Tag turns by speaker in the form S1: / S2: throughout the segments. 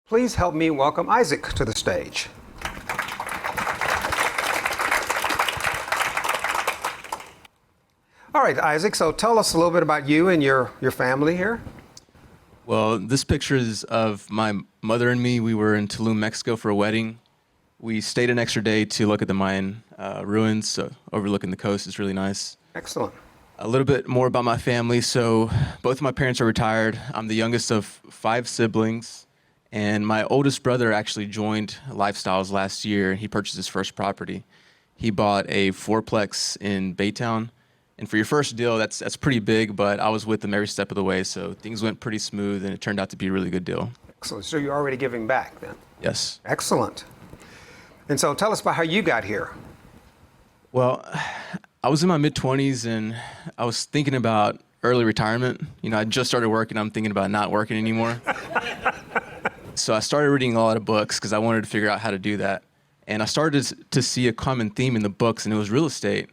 S1: Please help me welcome Isaac to the stage. All right, Isaac, so tell us a little bit about you and your family here.
S2: Well, this picture is of my mother and me. We were in Tulum, Mexico for a wedding. We stayed an extra day to look at the Mayan ruins, so overlooking the coast. It's really nice.
S1: Excellent.
S2: A little bit more about my family. So both of my parents are retired. I'm the youngest of 5 siblings, and my oldest brother actually joined Lifestyles last year. He purchased his first property. He bought a 4-plex in Baytown. And for your first deal, that's pretty big, but I was with them every step of the way, so things went pretty smooth, and it turned out to be a really good deal.
S1: Excellent. So you're already giving back then?
S2: Yes.
S1: Excellent. And so tell us about how you got here.
S2: Well, I was in my mid-20s, and I was thinking about early retirement. You know, I just started working. I'm thinking about not working anymore. So I started reading a lot of books because I wanted to figure out how to do that. And I started to see a common theme in the books, and it was real estate.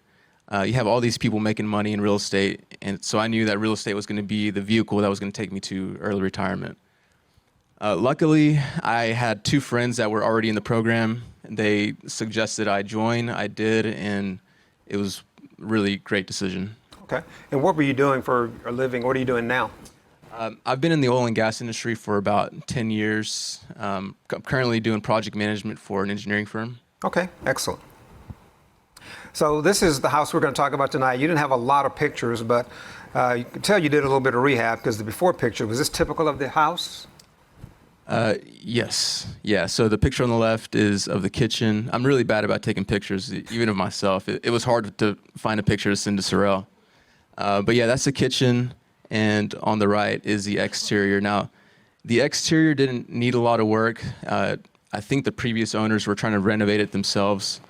S2: You have all these people making money in real estate, and so I knew that real estate was going to be the vehicle that was going to take me to early retirement. Luckily, I had 2 friends that were already in the program. They suggested I join. I did, and it was a really great decision.
S1: Okay. And what were you doing for a living? What are you doing now?
S2: I've been in the oil and gas industry for about 10 years. I'm currently doing project management for an engineering firm.
S1: Okay, excellent. So this is the house we're going to talk about tonight. You didn't have a lot of pictures, but you can tell you did a little bit of rehab because the before picture, was this typical of the house?
S2: Yes. Yeah, so the picture on the left is of the kitchen. I'm really bad about taking pictures, even of myself. It was hard to find a picture to send to Sorrel. But yeah, that's the kitchen, and on the right is the exterior. Now, the exterior didn't need a lot of work. I think the previous owners were trying to renovate it themselves.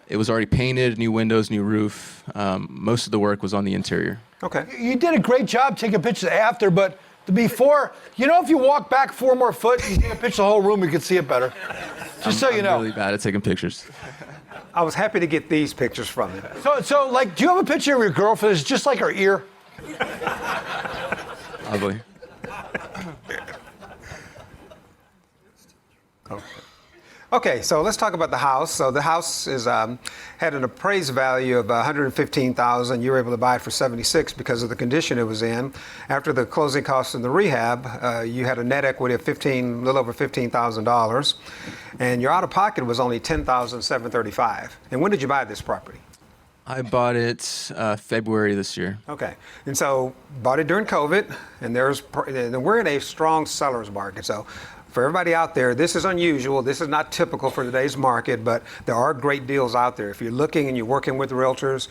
S2: It was already painted, new windows, new roof. Most of the work was on the interior.
S1: Okay.
S3: You did a great job taking pictures after, but the before, you know, if you walk back 4 more foot, you take a picture of the whole room, you can see it better. Just so you know.
S2: I'm really bad at taking pictures.
S1: I was happy to get these pictures from you.
S3: So, like, do you have a picture of your girlfriend? It's just like her ear.
S2: Probably.
S1: Okay, so let's talk about the house. So the house is had an appraised value of $115,000. You were able to buy it for $76,000 because of the condition it was in. After the closing costs and the rehab, you had a net equity of a little over $15,000, and your out-of-pocket was only $10,735. And when did you buy this property?
S2: I bought it February this year.
S1: Okay, and so bought it during COVID, and we're in a strong seller's market. So for everybody out there, this is unusual. This is not typical for today's market, but there are great deals out there. If you're looking and you're working with realtors,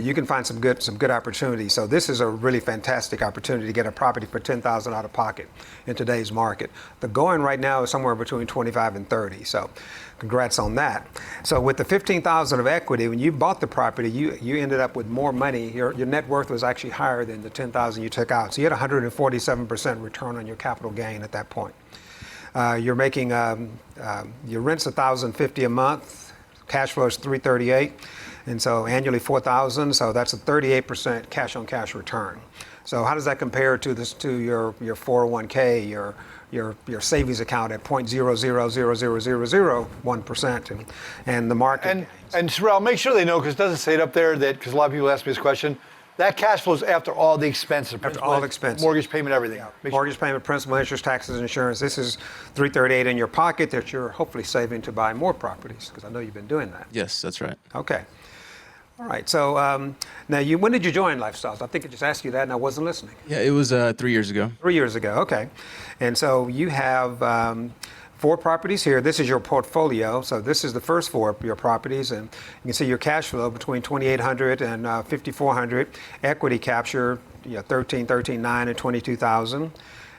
S1: you can find some good opportunities. So this is a really fantastic opportunity to get a property for $10,000 out of pocket in today's market. The going right now is somewhere between 25 and 30. So congrats on that. So with the $15,000 of equity, when you bought the property, you ended up with more money. Your net worth was actually higher than the $10,000 you took out. So you had 147% return on your capital gain at that point. You're making your rent's $1,050 a month, cash flow is $338, and so annually $4,000. So that's a 38% cash-on-cash return. So how does that compare to your 401k, your savings account at 0.000001%, and the market?
S3: And Sorrel, make sure they know, because it doesn't say it up there, that because a lot of people ask me this question. That cash flow is after all the expenses.
S1: After all the expenses.
S3: Mortgage payment, everything.
S1: Yeah. Mortgage payment, principal, interest, taxes, insurance. This is $338 in your pocket that you're hopefully saving to buy more properties, because I know you've been doing that.
S2: Yes, that's right.
S1: Okay. All right. So now, when did you join Lifestyles? I think I just asked you that, and I wasn't listening.
S2: Yeah, it was 3 years ago.
S1: 3 years ago. Okay. And so you have 4 properties here. This is your portfolio. So this is the first 4 of your properties, and you can see your cash flow between $2,800 and $5,400. Equity capture, $13,900 and $22,000.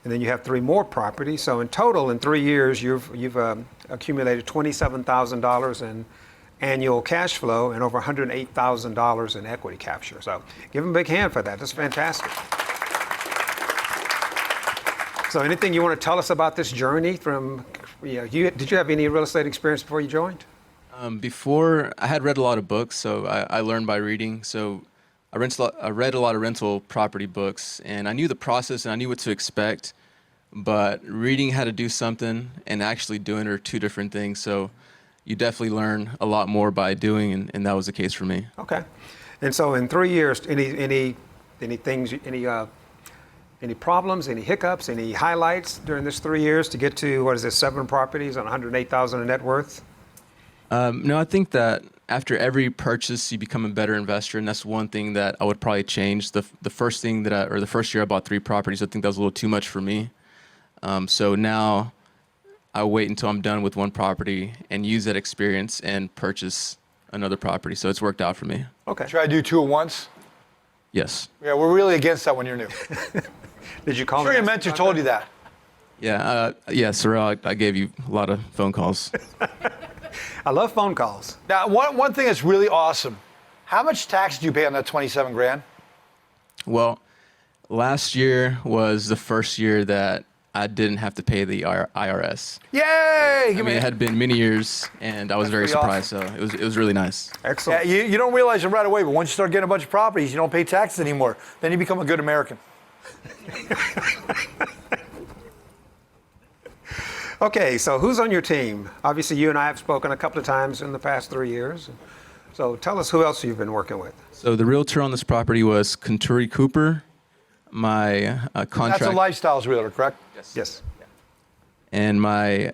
S1: And then you have 3 more properties. So in total, in 3 years, you've accumulated $27,000 in annual cash flow and over $108,000 in equity capture. So give them a big hand for that. That's fantastic. So anything you want to tell us about this journey from, did you have any real estate experience before you joined?
S2: Before, I had read a lot of books, so I learned by reading. So I read a lot of rental property books, and I knew the process and I knew what to expect. but reading how to do something and actually doing it are two different things. So you definitely learn a lot more by doing, and that was the case for me.
S1: Okay. And so in 3 years, any things, any problems, any hiccups, any highlights during this 3 years to get to, 7 properties on 108,000 in net worth?
S2: No, I think that after every purchase, you become a better investor, and that's one thing that I would probably change. The first thing the first year I bought 3 properties, I think that was a little too much for me. So now I wait until I'm done with one property and use that experience and purchase another property. So it's worked out for me.
S1: Okay.
S3: Try to do 2 at once.
S2: Yes.
S3: Yeah, we're really against that when you're new.
S1: Did you call
S3: I'm sure
S1: me?
S3: your mentor told you that.
S2: Yeah. Sorrel, I gave you a lot of phone calls.
S1: I love phone calls.
S3: Now, one thing that's really awesome. How much tax did you pay on that 27 grand?
S2: Well, last year was the first year that I didn't have to pay the IRS.
S3: Yay!
S2: I mean, it had been many years, and I was very
S3: pretty
S2: surprised. So it was really nice.
S1: Excellent.
S3: Yeah, you don't realize it right away, but once you start getting a bunch of properties, you don't pay taxes anymore. Then you become a good American.
S1: Okay, so who's on your team? Obviously, you and I have spoken a couple of times in the past 3 years. So tell us who else you've been working with.
S2: So the realtor on this property was Conturi Cooper, my contract.
S3: That's a lifestyles realtor, correct?
S1: Yes.
S2: And my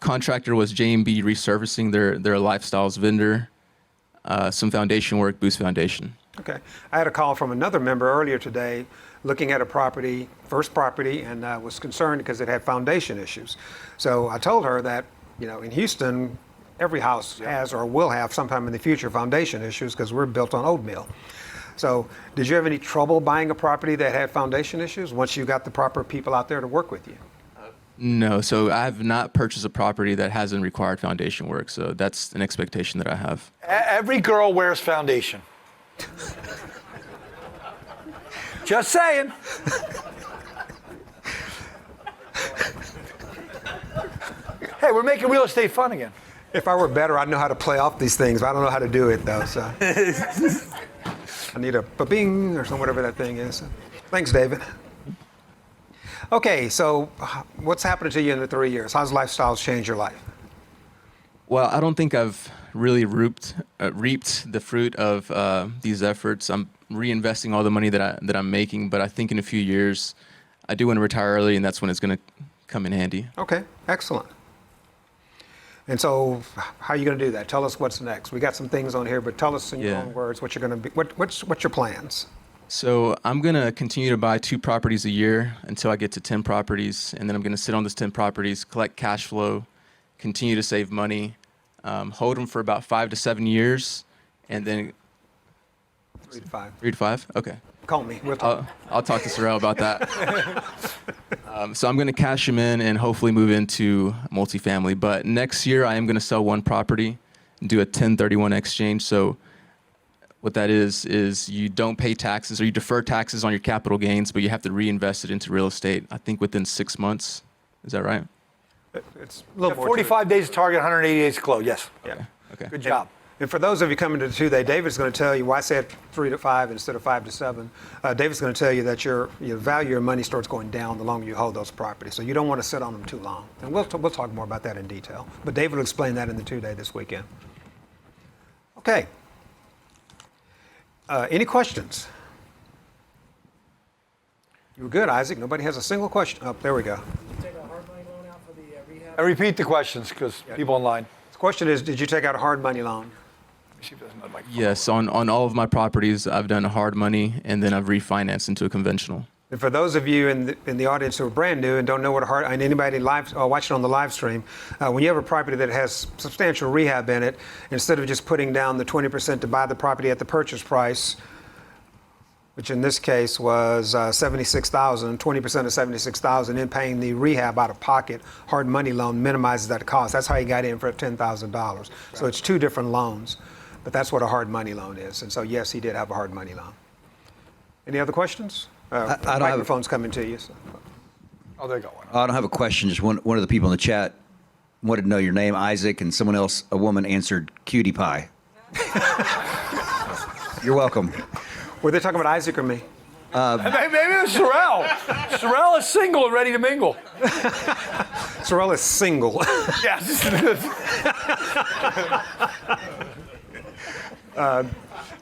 S2: contractor was J&B Resurfacing. They're a lifestyles vendor. Some foundation work, Boost Foundation.
S1: Okay. I had a call from another member earlier today looking at a property, first property, and was concerned because it had foundation issues. So I told her that, in Houston, every house has or will have sometime in the future foundation issues because we're built on oatmeal. So did you have any trouble buying a property that had foundation issues once you got the proper people out there to work with you?
S2: No, so I have not purchased a property that hasn't required foundation work. So that's an expectation that I have.
S3: Every girl wears foundation. Just saying. Hey, we're making real estate fun again.
S1: If I were better, I'd know how to play off these things, but I don't know how to do it, though. So I need a ba-bing or whatever that thing is. Thanks, David. Okay, so what's happened to you in the 3 years? How's lifestyles changed your life?
S2: Well, I don't think I've really reaped the fruit of these efforts. I'm reinvesting all the money that I'm making, but I think in a few years, I do want to retire early, and that's when it's going to come in handy.
S1: Okay, excellent. And so, how are you going to do that? Tell us what's next. We got some things on here, but tell us in your own words what you're going to be. What's your plans?
S2: So I'm going to continue to buy 2 properties a year until I get to 10 properties, and then I'm going to sit on those 10 properties, collect cash flow, continue to save money, hold them for about 5 to 7 years, and then
S1: 3 to 5.
S2: 3 to 5. Okay.
S1: Call me. We'll talk.
S2: I'll talk to Sorrel about that. So I'm going to cash them in and hopefully move into multifamily. But next year I am going to sell 1 property and do a 1031 exchange. So what that is you don't pay taxes or you defer taxes on your capital gains, but you have to reinvest it into real estate, I think within 6 months. Is that right?
S1: It's a little more.
S3: 45 days to target, 180 days to close. Yes.
S1: Yeah.
S2: Okay.
S3: Good job.
S1: And for those of you coming to the 2-day, David's going to tell you why I said 3 to 5 instead of 5 to 7. David's going to tell you that your value of your money starts going down the longer you hold those properties. So you don't want to sit on them too long. And we'll talk more about that in detail. But David will explain that in the 2-day this weekend. Okay. Any questions? You were good, Isaac. Nobody has a single question. Oh, there we go.
S4: Take a hard money loan out for the rehab?
S3: And repeat the questions because people online.
S1: The question is, did you take out a hard money loan?
S3: See if there's another mic.
S2: Yes, on all of my properties, I've done hard money and then I've refinanced into a conventional.
S1: And for those of you in the audience who are brand new and don't know what a hard, and anybody live watching on the live stream, when you have a property that has substantial rehab in it, instead of just putting down the 20% to buy the property at the purchase price, which in this case was $76,000, 20% of $76,000, and paying the rehab out of pocket, hard money loan minimizes that cost. That's how he got in for $10,000. So it's 2 different loans, but that's what a hard money loan is. And so yes, he did have a hard money loan. Any other questions?
S5: I don't have
S1: Microphone's coming to you. So.
S3: Oh, there you go.
S5: I don't have a question. Just one of the people in the chat wanted to know your name, Isaac, and someone else, a woman, answered cutie pie. You're welcome.
S1: Were they talking about Isaac or me?
S3: Maybe it was Sorrel. Sorrel is single and ready to mingle.
S1: Sorrel is single.
S3: Yes.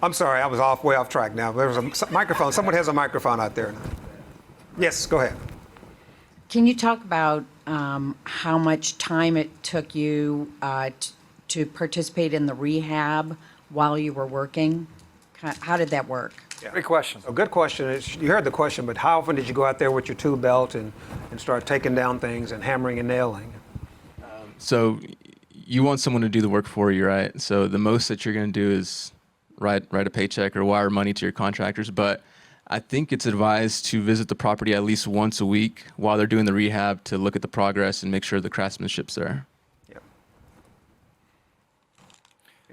S1: I'm sorry, I was way off track now. There was a microphone. Someone has a microphone out there. Yes, go ahead.
S6: Can you talk about how much time it took you to participate in the rehab while you were working? How did that work?
S3: Great question.
S1: A good question. You heard the question, but how often did you go out there with your tool belt and start taking down things and hammering and nailing?
S2: So you want someone to do the work for you, right? So the most that you're going to do is write a paycheck or wire money to your contractors. But I think it's advised to visit the property at least once a week while they're doing the rehab to look at the progress and make sure the craftsmanship's there.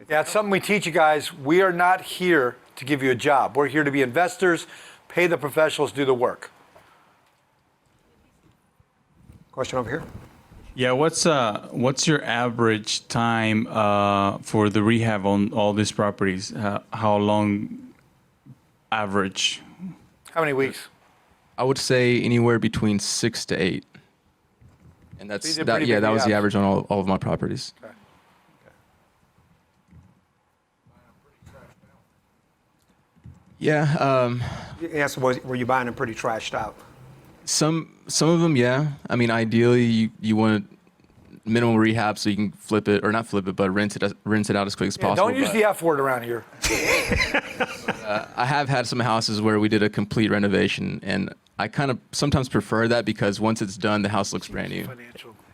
S3: Yeah, it's something we teach you guys. We are not here to give you a job. We're here to be investors, pay the professionals, do the work.
S1: Question over here.
S7: Yeah, what's your average time for the rehab on all these properties? How long average?
S3: How many weeks?
S2: I would say anywhere between 6 to 8. And that's
S3: These are
S2: that,
S3: pretty
S2: yeah,
S3: big
S2: that was the
S3: rehabs.
S2: average on all of my properties.
S3: Okay.
S2: Yeah,
S1: Yes, were you buying them pretty trashed out?
S2: some of them, yeah. I mean, ideally you want minimal rehab so you can flip it, or not flip it, but rinse it out as quick as possible.
S3: Don't use the F word around here.
S2: I have had some houses where we did a complete renovation, and I kind of sometimes prefer that because once it's done, the house looks brand new.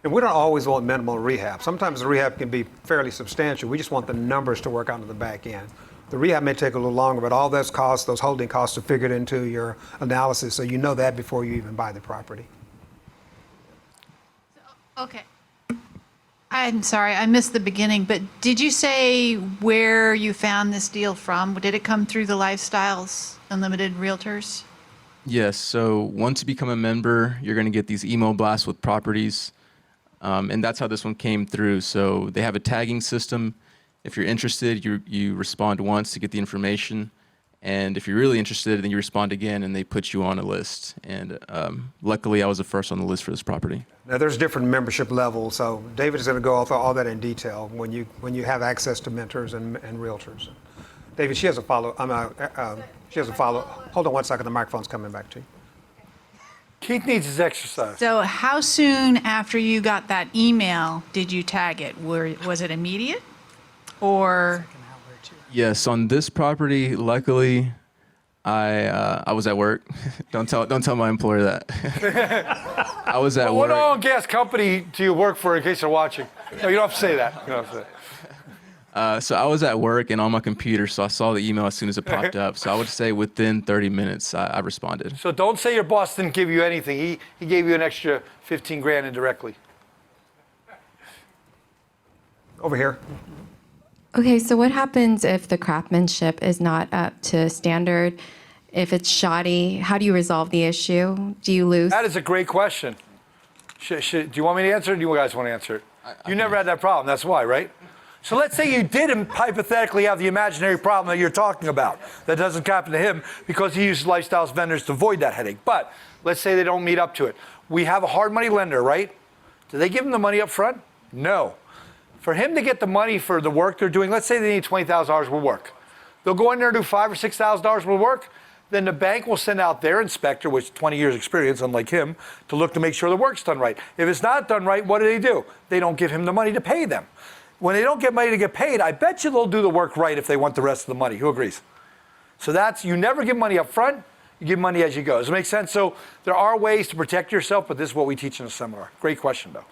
S1: And we don't always want minimal rehab. Sometimes the rehab can be fairly substantial. We just want the numbers to work out to the back end. The rehab may take a little longer, but all those costs, those holding costs are figured into your analysis, so you know that before you even buy the property.
S8: Okay. I'm sorry, I missed the beginning, but did you say where you found this deal from? Did it come through the Lifestyles Unlimited Realtors?
S2: Yes, so once you become a member, you're going to get these email blasts with properties, and that's how this one came through. So they have a tagging system. If you're interested, you respond once to get the information, and if you're really interested, then you respond again, and they put you on a list. And luckily, I was the first on the list for this property.
S1: Now, there's different membership levels, so David is going to go over all that in detail when you have access to mentors and realtors. David, she has a follow. She has a follow. Hold on one second. The microphone's coming back to you.
S3: Keith needs his exercise.
S8: So how soon after you got that email did you tag it? Was it immediate? Or
S2: Yes, on this property, luckily, I was at work. Don't tell my employer that. I was at
S3: What
S2: work.
S3: oil and gas company do you work for in case they're watching? No, you don't have to say that. You don't have to say that.
S2: So I was at work and on my computer, so I saw the email as soon as it popped up. So I would say within 30 minutes, I responded.
S3: So don't say your boss didn't give you anything. He gave you an extra 15 grand indirectly.
S1: Over here.
S9: Okay, so what happens if the craftsmanship is not up to standard? If it's shoddy, how do you resolve the issue? Do you lose?
S3: That is a great question. Do you want me to answer it, or do you guys want to answer it? You never had that problem, that's why, right? So let's say you did hypothetically have the imaginary problem that you're talking about. That doesn't happen to him because he uses Lifestyles vendors to avoid that headache. But let's say they don't meet up to it. We have a hard money lender, right? Do they give him the money up front? No. For him to get the money for the work they're doing, let's say they need $20,000 worth of work. They'll go in there and do $5,000 or $6,000 worth of work. Then the bank will send out their inspector, which 20 years experience, unlike him, to look to make sure the work's done right. If it's not done right, what do? They don't give him the money to pay them. When they don't get money to get paid, I bet you they'll do the work right if they want the rest of the money. Who agrees? So you never give money up front, you give money as you go. Does it make sense? So there are ways to protect yourself, but this is what we teach in the seminar. Great question, though.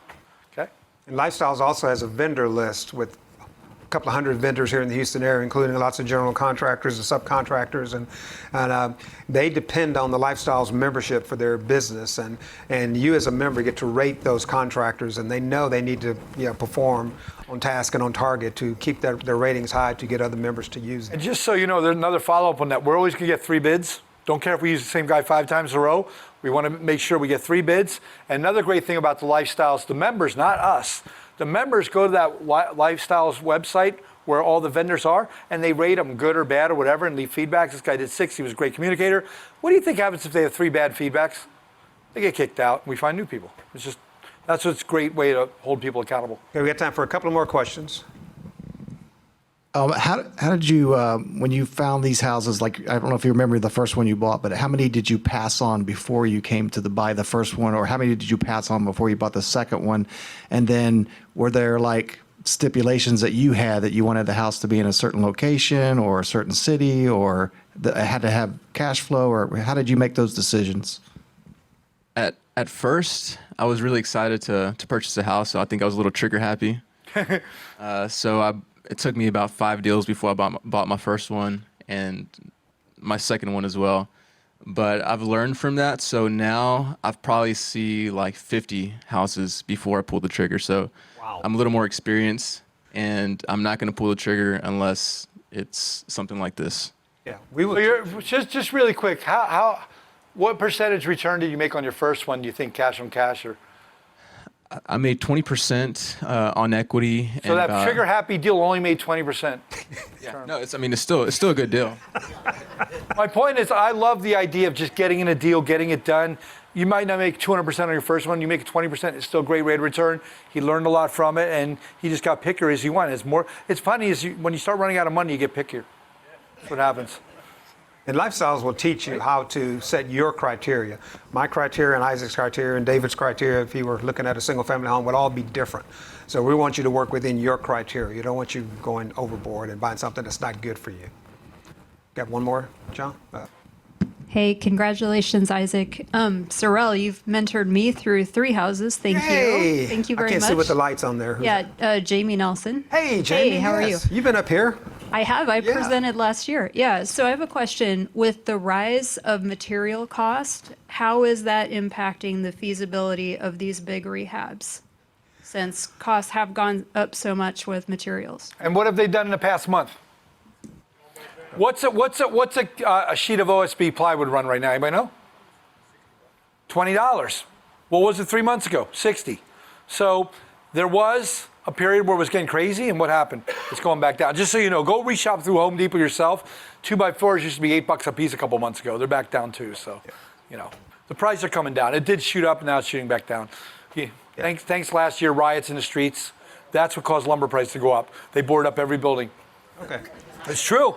S3: Okay?
S1: And Lifestyles also has a vendor list with a couple of hundred vendors here in the Houston area, including lots of general contractors and subcontractors, and they depend on the Lifestyles membership for their business, and you as a member get to rate those contractors, and they know they need to perform on task and on target to keep their ratings high to get other members to use them.
S3: And just so you know, there's another follow-up on that. We're always going to get 3 bids. Don't care if we use the same guy 5 times in a row. We want to make sure we get 3 bids. And another great thing about the Lifestyles, the members, not us, The members go to that Lifestyles website where all the vendors are, and they rate them good or bad or whatever and leave feedbacks. This guy did 6. He was a great communicator. What do you think happens if they have 3 bad feedbacks? They get kicked out, and we find new people. That's what's a great way to hold people accountable.
S1: Okay, we got time for a couple of more questions.
S10: How did you, when you found these houses, like, I don't know if you remember the first one you bought, but how many did you pass on before you came to buy the first one, or how many did you pass on before you bought the second one? And then were there like stipulations that you had that you wanted the house to be in a certain location or a certain city, or that it had to have cash flow, or how did you make those decisions?
S2: At first, I was really excited to purchase a house, so I think I was a little trigger happy. It took me about 5 deals before I bought my first one and my second one as well. But I've learned from that, so now I've probably see like 50 houses before I pull the trigger. So wow. I'm a little more experienced, and I'm not going to pull the trigger unless it's something like this.
S1: Yeah, we will.
S3: So just really quick, what percentage return did you make on your first one? Do you think cash on cash or?
S2: I made 20% on equity.
S3: So that trigger happy deal only made 20%.
S2: Yeah, no, it's still a good deal.
S3: My point is, I love the idea of just getting in a deal, getting it done. You might not make 200% on your first one. You make 20%, it's still a great rate of return. He learned a lot from it, and he just got pickier as he went. It's funny is when you start running out of money, you get pickier. That's what happens.
S1: And Lifestyles will teach you how to set your criteria. My criteria and Isaac's criteria and David's criteria, if he were looking at a single family home, would all be different. So we want you to work within your criteria. You don't want you going overboard and buying something that's not good for you. Got one more, John?
S11: Hey, congratulations, Isaac. Sorrel, you've mentored me through 3 houses. Thank
S1: Hey!
S11: you. Thank you very much.
S1: I can't see with the lights on there.
S11: Yeah, Jamie Nelson.
S1: Hey, Jamie.
S11: Hey, how are you?
S1: You've been up here.
S11: I have. I presented last year. Yeah. So I have a question. With the rise of material cost, how is that impacting the feasibility of these big rehabs? Since costs have gone up so much with materials.
S3: And what have they done in the past month? What's a sheet of OSB plywood run right now? Anybody know? $20. What was it 3 months ago? 60. So there was a period where it was getting crazy, and what happened? It's going back down. Just so you know, go reshop through Home Depot yourself. 2x4s used to be $8 a piece a couple months ago. They're back down too. So, the prices are coming down. It did shoot up, and now it's shooting back down. Yeah. Thanks last year, riots in the streets. That's what caused lumber prices to go up. They boarded up every building.
S1: Okay.
S3: It's true.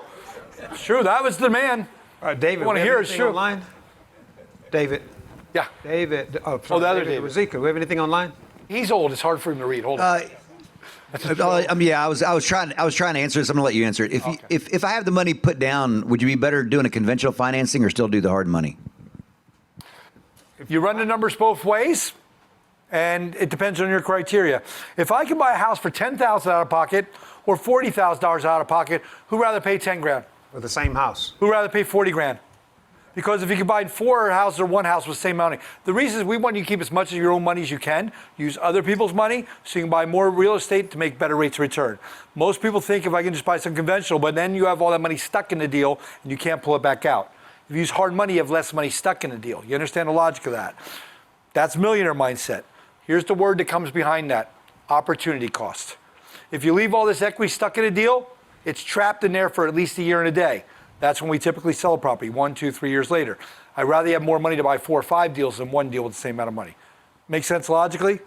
S3: It's true. That was the demand.
S1: All right, David.
S3: I want to hear it's true.
S1: Online? David.
S3: Yeah.
S1: David.
S3: the other David.
S1: Zika. Do we have anything online?
S3: He's old. It's hard for him to read. Hold on.
S5: I was trying to answer this. I'm gonna let you answer it. If I have the money put down, would you be better doing a conventional financing or still do the hard money?
S3: If you run the numbers both ways, and it depends on your criteria. If I can buy a house for $10,000 out of pocket or $40,000 out of pocket, who'd rather pay 10 grand?
S1: For the same house.
S3: Who'd rather pay 40 grand? Because if you can buy 4 houses or 1 house with the same money, the reason is we want you to keep as much of your own money as you can, use other people's money so you can buy more real estate to make better rates of return. Most people think if I can just buy some conventional, but then you have all that money stuck in the deal and you can't pull it back out. If you use hard money, you have less money stuck in the deal. You understand the logic of that? That's millionaire mindset. Here's the word that comes behind that: opportunity cost. If you leave all this equity stuck in a deal, it's trapped in there for at least a year and a day. That's when we typically sell a property, 1, 2, 3 years later. I'd rather have more money to buy 4 or 5 deals than 1 deal with the same amount of money. Make sense logically?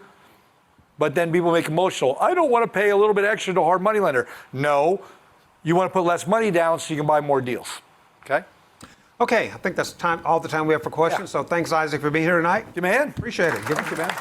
S3: But then people make emotional. I don't want to pay a little bit extra to a hard money lender. No, you want to put less money down so you can buy more deals. Okay?
S1: Okay, I think that's all the time we have for questions. So thanks, Isaac, for being here tonight.
S3: You man.
S1: Appreciate it.
S3: Thank you, man.